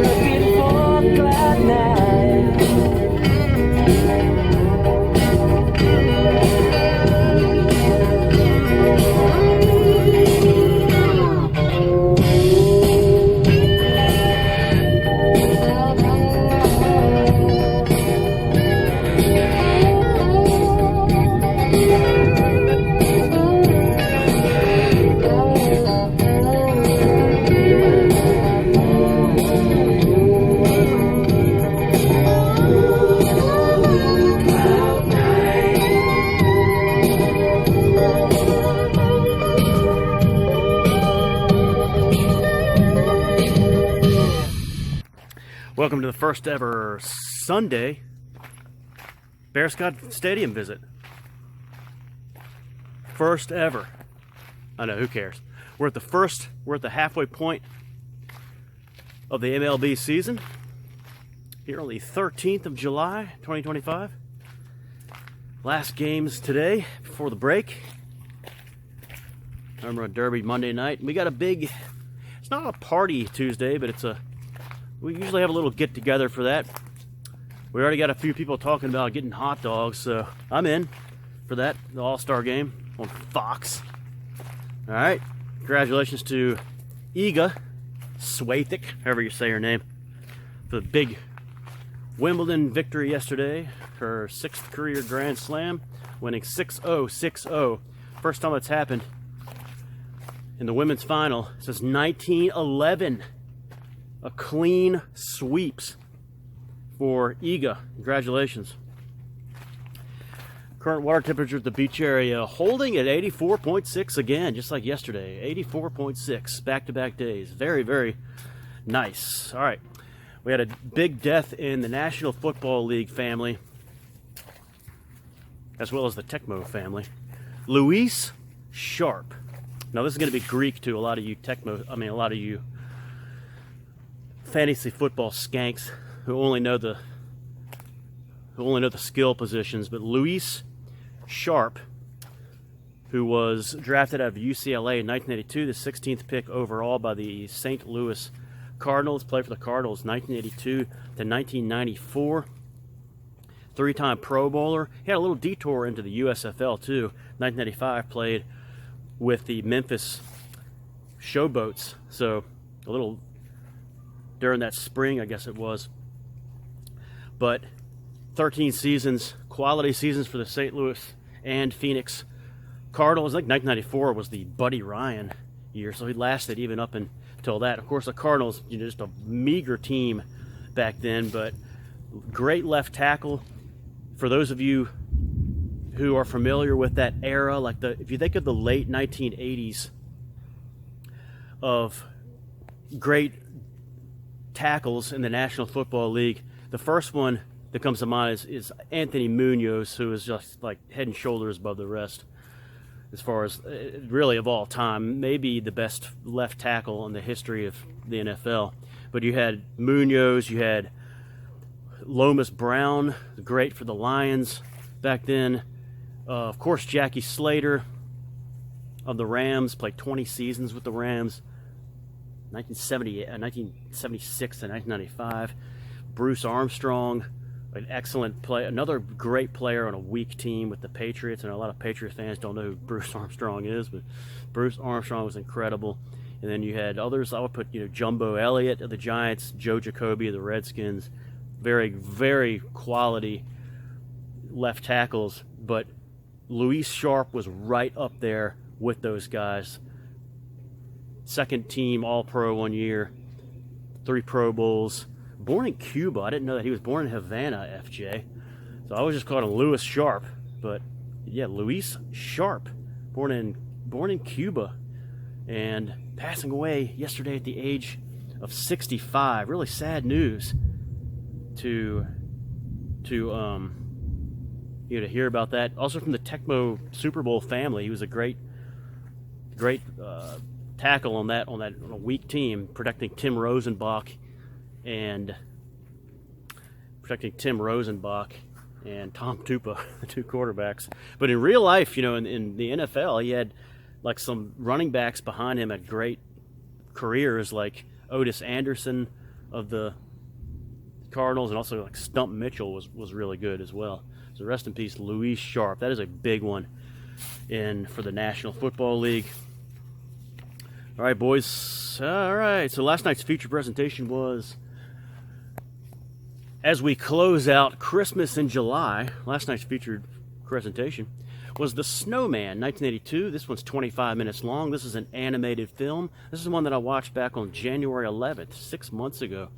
looking for cloud nine. Welcome to the first ever Sunday Bearscott Stadium visit. First ever. I know, who cares? We're at the halfway point of the MLB season. Here on the 13th of July, 2025. Last games today before the break. Remember a Derby Monday night. We got a big, it's not a party Tuesday, but we usually have a little get together for that. We already got a few people talking about getting hot dogs, so I'm in for that, the All-Star game on Fox. All right, congratulations to Iga Swiatek, however you say her name, for the big Wimbledon victory yesterday, her 6th career Grand Slam, winning 6-0, 6-0. First time it's happened in the women's final since 1911. A clean sweeps for Iga. Congratulations. Current water temperature at the beach area holding at 84.6 again, just like yesterday. 84.6 back-to-back days. Very, very nice. All right. We had a big death in the National Football League family, as well as the Tecmo family. Luis Sharp. Now, this is going to be Greek to a lot of you a lot of you fantasy football skanks who only know the skill positions. But Luis Sharp, who was drafted out of UCLA in 1982, the 16th pick overall by the St. Louis Cardinals, played for the Cardinals 1982 to 1994. Three-time Pro Bowler. He had a little detour into the USFL too. 1995 played with the Memphis Showboats. So a little during that spring, I guess it was. But 13 seasons, quality seasons for the St. Louis and Phoenix Cardinals. I think 1994 was the Buddy Ryan year, so he lasted even up until that. Of course, the Cardinals, just a meager team back then, but great left tackle. For those of you who are familiar with that era, if you think of the late 1980s of great tackles in the National Football League, the first one that comes to mind is Anthony Munoz, who is just like head and shoulders above the rest as far as really of all time, maybe the best left tackle in the history of the NFL. But you had Munoz, you had Lomas Brown, great for the Lions back then. Of course, Jackie Slater of the Rams, played 20 seasons with the Rams. 1976 to 1995. Bruce Armstrong, an excellent play, another great player on a weak team with the Patriots, and a lot of Patriots fans don't know who Bruce Armstrong is, but Bruce Armstrong was incredible. And then you had others. I would put Jumbo Elliott of the Giants, Joe Jacoby of the Redskins. Very, very quality left tackles, but Luis Sharp was right up there with those guys. Second team All-Pro one year, 3 Pro Bowls. Born in Cuba. I didn't know that he was born in Havana, FJ. So I was just calling him Luis Sharp. But yeah, Luis Sharp, born in Cuba, and passing away yesterday at the age of 65. Really sad news to hear about that. Also from the Tecmo Super Bowl family, he was a great tackle on a weak team, protecting Tim Rosenbach and Tom Tupa, the 2 quarterbacks. But in real life, in the NFL, he had like some running backs behind him at great careers, like Otis Anderson of the Cardinals, and also like Stump Mitchell was really good as well. So rest in peace, Luis Sharp. That is a big one for the National Football League. All right, boys. All right. So last night's feature presentation was, as we close out Christmas in July, last night's featured presentation was The Snowman, 1982. This one's 25 minutes long. This is an animated film. This is one that I watched back on January 11th, 6 months ago,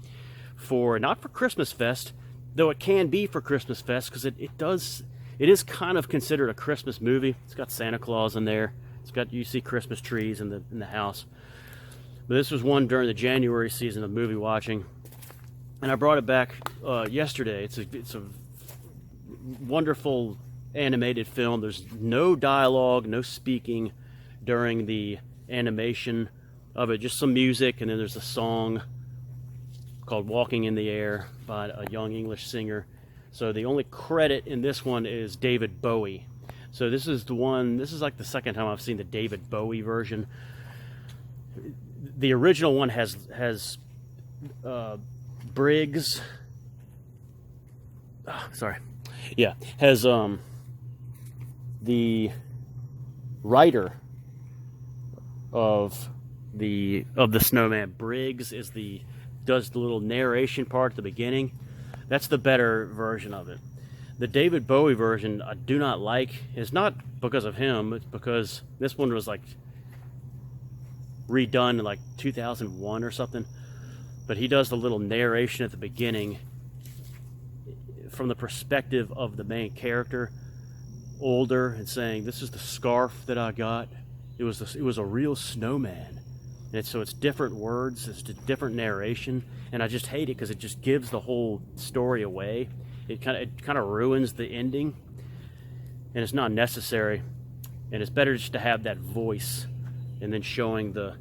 not for Christmas Fest, though it can be for Christmas Fest, because it is kind of considered a Christmas movie. It's got Santa Claus in there. You see Christmas trees in the house. But this was one during the January season of movie watching, and I brought it back yesterday. It's a wonderful animated film. There's no dialogue, no speaking during the animation of it, just some music, and then there's a song called Walking in the Air by a young English singer. So the only credit in this one is David Bowie. So this is like the second time I've seen the David Bowie version. The original one has Briggs. Has the writer of the Snowman, Briggs, does the little narration part at the beginning. That's the better version of it. The David Bowie version I do not like. It's not because of him. It's because this one was like redone in like 2001 or something. But he does the little narration at the beginning from the perspective of the main character, older, and saying, "This is the scarf that I got. It was a real snowman." And so it's different words, it's a different narration, and I just hate it because it just gives the whole story away. It kind of ruins the ending, and it's not necessary. And it's better just to have that voice, and then showing the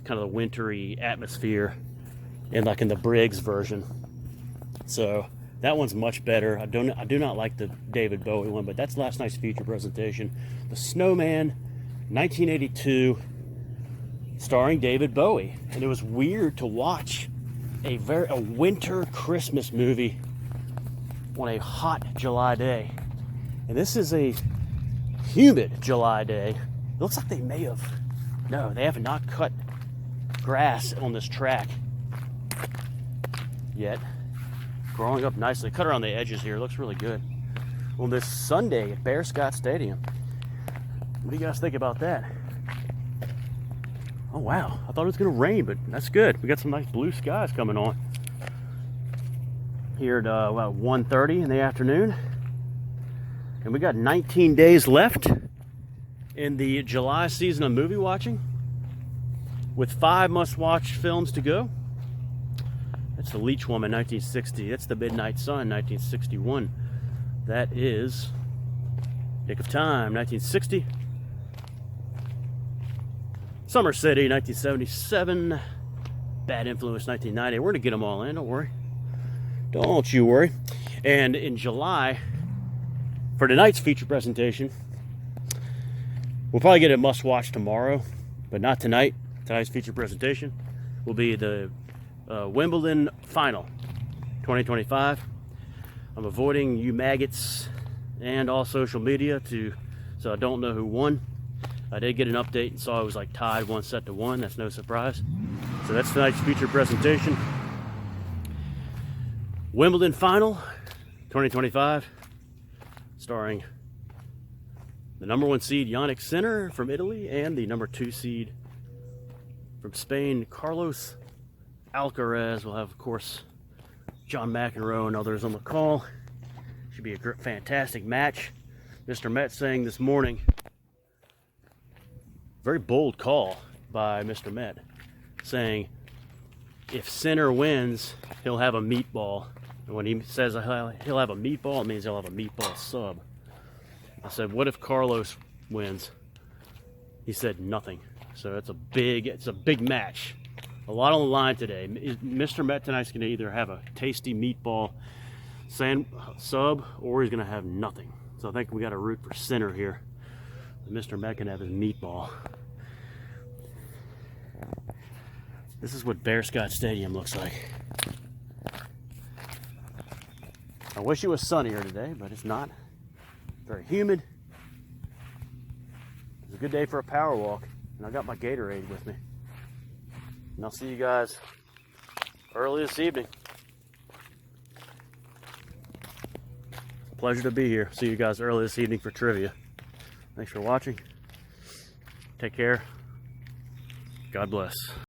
kind of the wintry atmosphere, in the Briggs version. So that one's much better. I do not like the David Bowie one, but that's last night's feature presentation. The Snowman, 1982, starring David Bowie. And it was weird to watch a winter Christmas movie on a hot July day. And this is a humid July day. It looks like they have not cut grass on this track yet. Growing up nicely. Cut around the edges here. It looks really good. On this Sunday at Bearscott Stadium. What do you guys think about that? Oh wow, I thought it was going to rain, but that's good. We got some nice blue skies coming on here at about 1:30 in the afternoon. And we got 19 days left in the July season of movie watching, with 5 must-watch films to go. That's The Leech Woman, 1960. That's The Midnight Sun, 1961. That is Nick of Time, 1960. Summer City, 1977. Bad Influence, 1990. We're going to get them all in, don't worry. Don't you worry. And in July, for tonight's feature presentation, we'll probably get a must-watch tomorrow, but not tonight. Tonight's feature presentation will be the Wimbledon Final 2025. I'm avoiding you maggots and all social media so I don't know who won. I did get an update and saw it was like tied 1-1. That's no surprise. So that's tonight's feature presentation. Wimbledon Final 2025, starring the number 1 seed Yannick Sinner from Italy and the number 2 seed from Spain, Carlos Alcaraz. We'll have, of course, John McEnroe and others on the call. Should be a fantastic match. Mr. Met saying this morning, very bold call by Mr. Met, saying if Sinner wins, he'll have a meatball. And when he says he'll have a meatball, it means he'll have a meatball sub. I said, what if Carlos wins? He said nothing. So it's a big match. A lot on the line today. Mr. Met tonight's going to either have a tasty meatball sub, or he's going to have nothing. So I think we got to root for Sinner here. Mr. Met can have his meatball. This is what Bearscott Stadium looks like. I wish it was sunnier today, but it's not. Very humid. It's a good day for a power walk, and I got my Gatorade with me. And I'll see you guys early this evening. Pleasure to be here. See you guys early this evening for trivia. Thanks for watching. Take care. God bless.